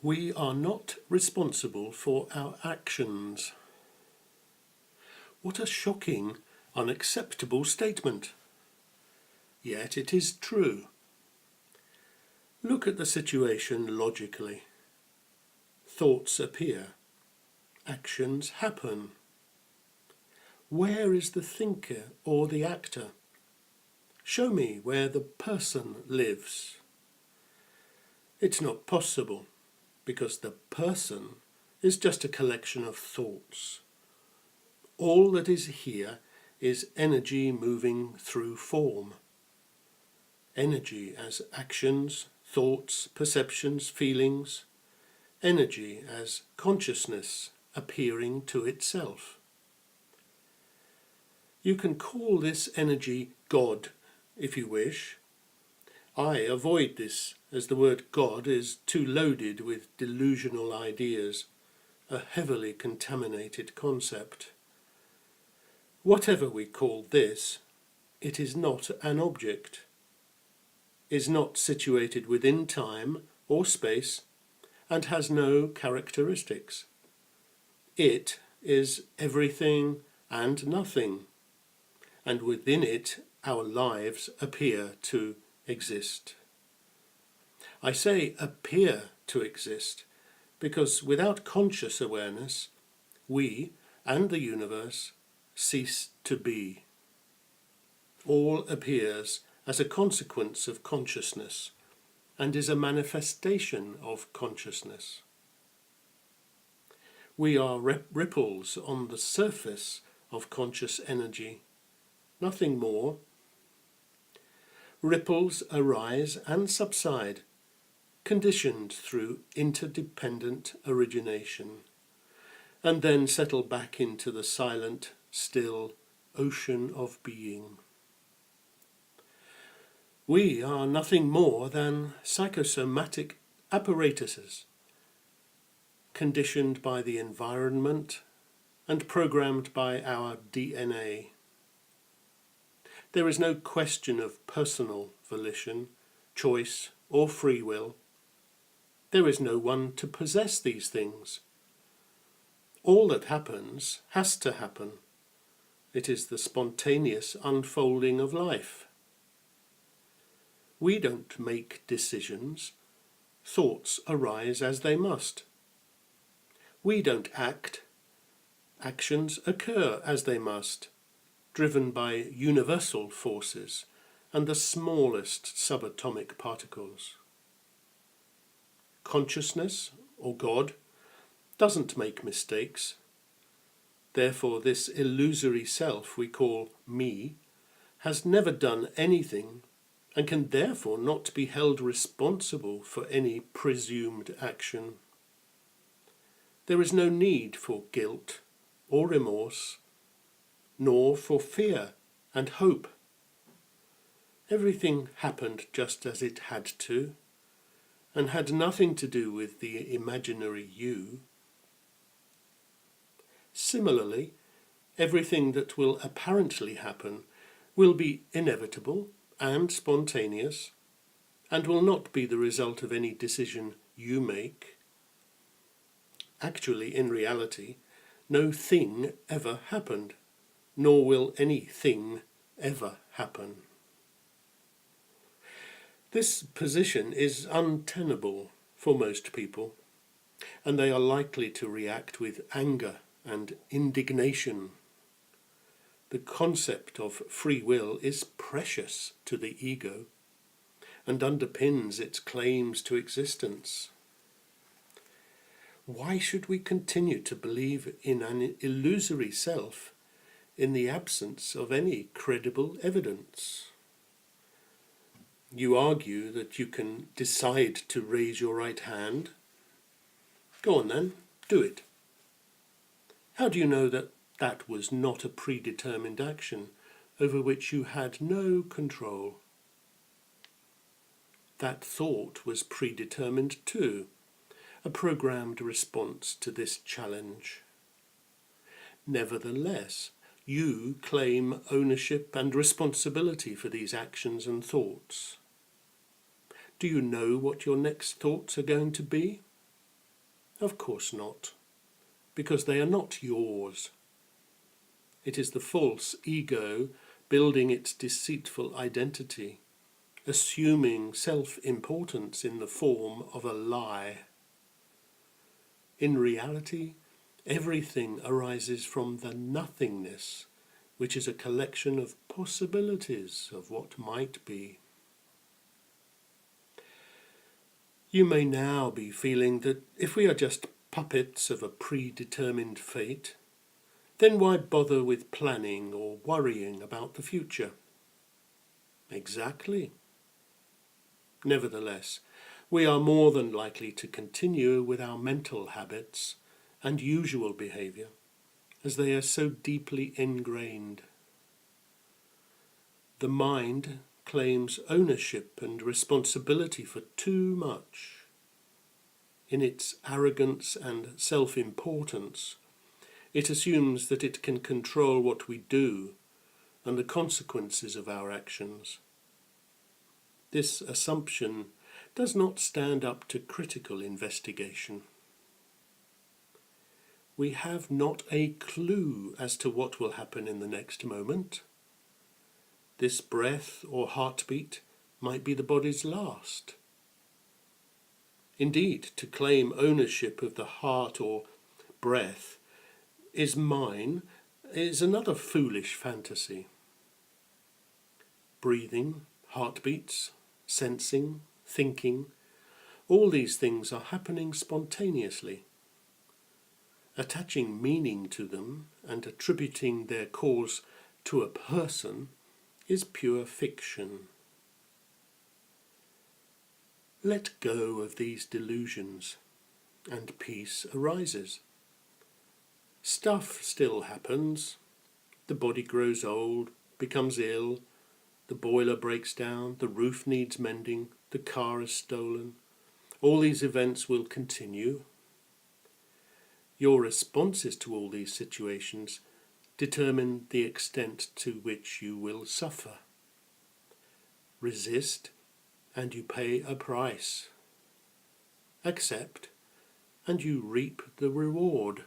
We are not responsible for our actions. What a shocking, unacceptable statement. Yet it is true. Look at the situation logically. Thoughts appear. Actions happen. Where is the thinker or the actor? Show me where the person lives. It's not possible, because the person is just a collection of thoughts. All that is here is energy moving through form. Energy as actions, thoughts, perceptions, feelings. Energy as consciousness appearing to itself. You can call this energy God if you wish. I avoid this, as the word God is too loaded with delusional ideas, a heavily contaminated concept. Whatever we call this, it is not an object, is not situated within time or space, and has no characteristics. It is everything and nothing, and within it our lives appear to exist. I say appear to exist because without conscious awareness, we and the universe cease to be. All appears as a consequence of consciousness and is a manifestation of consciousness. We are ripples on the surface of conscious energy, nothing more. Ripples arise and subside, conditioned through interdependent origination, and then settle back into the silent, still ocean of being. We are nothing more than psychosomatic apparatuses, conditioned by the environment and programmed by our DNA. There is no question of personal volition, choice, or free will. There is no one to possess these things. All that happens has to happen. It is the spontaneous unfolding of life. We don't make decisions. Thoughts arise as they must. We don't act. Actions occur as they must, driven by universal forces and the smallest subatomic particles. Consciousness, or God, doesn't make mistakes. Therefore, this illusory self we call me has never done anything and can therefore not be held responsible for any presumed action. There is no need for guilt or remorse, nor for fear and hope. Everything happened just as it had to, and had nothing to do with the imaginary you. Similarly, everything that will apparently happen will be inevitable and spontaneous, and will not be the result of any decision you make. Actually, in reality, no thing ever happened, nor will anything ever happen. This position is untenable for most people, and they are likely to react with anger and indignation. The concept of free will is precious to the ego and underpins its claims to existence. Why should we continue to believe in an illusory self in the absence of any credible evidence? You argue that you can decide to raise your right hand. Go on then, do it. How do you know that that was not a predetermined action over which you had no control? That thought was predetermined too, a programmed response to this challenge. Nevertheless, you claim ownership and responsibility for these actions and thoughts. Do you know what your next thoughts are going to be? Of course not, because they are not yours. It is the false ego building its deceitful identity, assuming self-importance in the form of a lie. In reality, everything arises from the nothingness, which is a collection of possibilities of what might be. You may now be feeling that if we are just puppets of a predetermined fate, then why bother with planning or worrying about the future? Exactly. Nevertheless, we are more than likely to continue with our mental habits and usual behaviour, as they are so deeply ingrained. The mind claims ownership and responsibility for too much. In its arrogance and self-importance, it assumes that it can control what we do and the consequences of our actions. This assumption does not stand up to critical investigation. We have not a clue as to what will happen in the next moment. This breath or heartbeat might be the body's last. Indeed, to claim ownership of the heart or breath is mine is another foolish fantasy. Breathing, heartbeats, sensing, thinking, all these things are happening spontaneously. Attaching meaning to them and attributing their cause to a person is pure fiction. Let go of these delusions, and peace arises. Stuff still happens. The body grows old, becomes ill, the boiler breaks down, the roof needs mending, the car is stolen. All these events will continue. Your responses to all these situations determine the extent to which you will suffer. Resist, and you pay a price. Accept, and you reap the reward.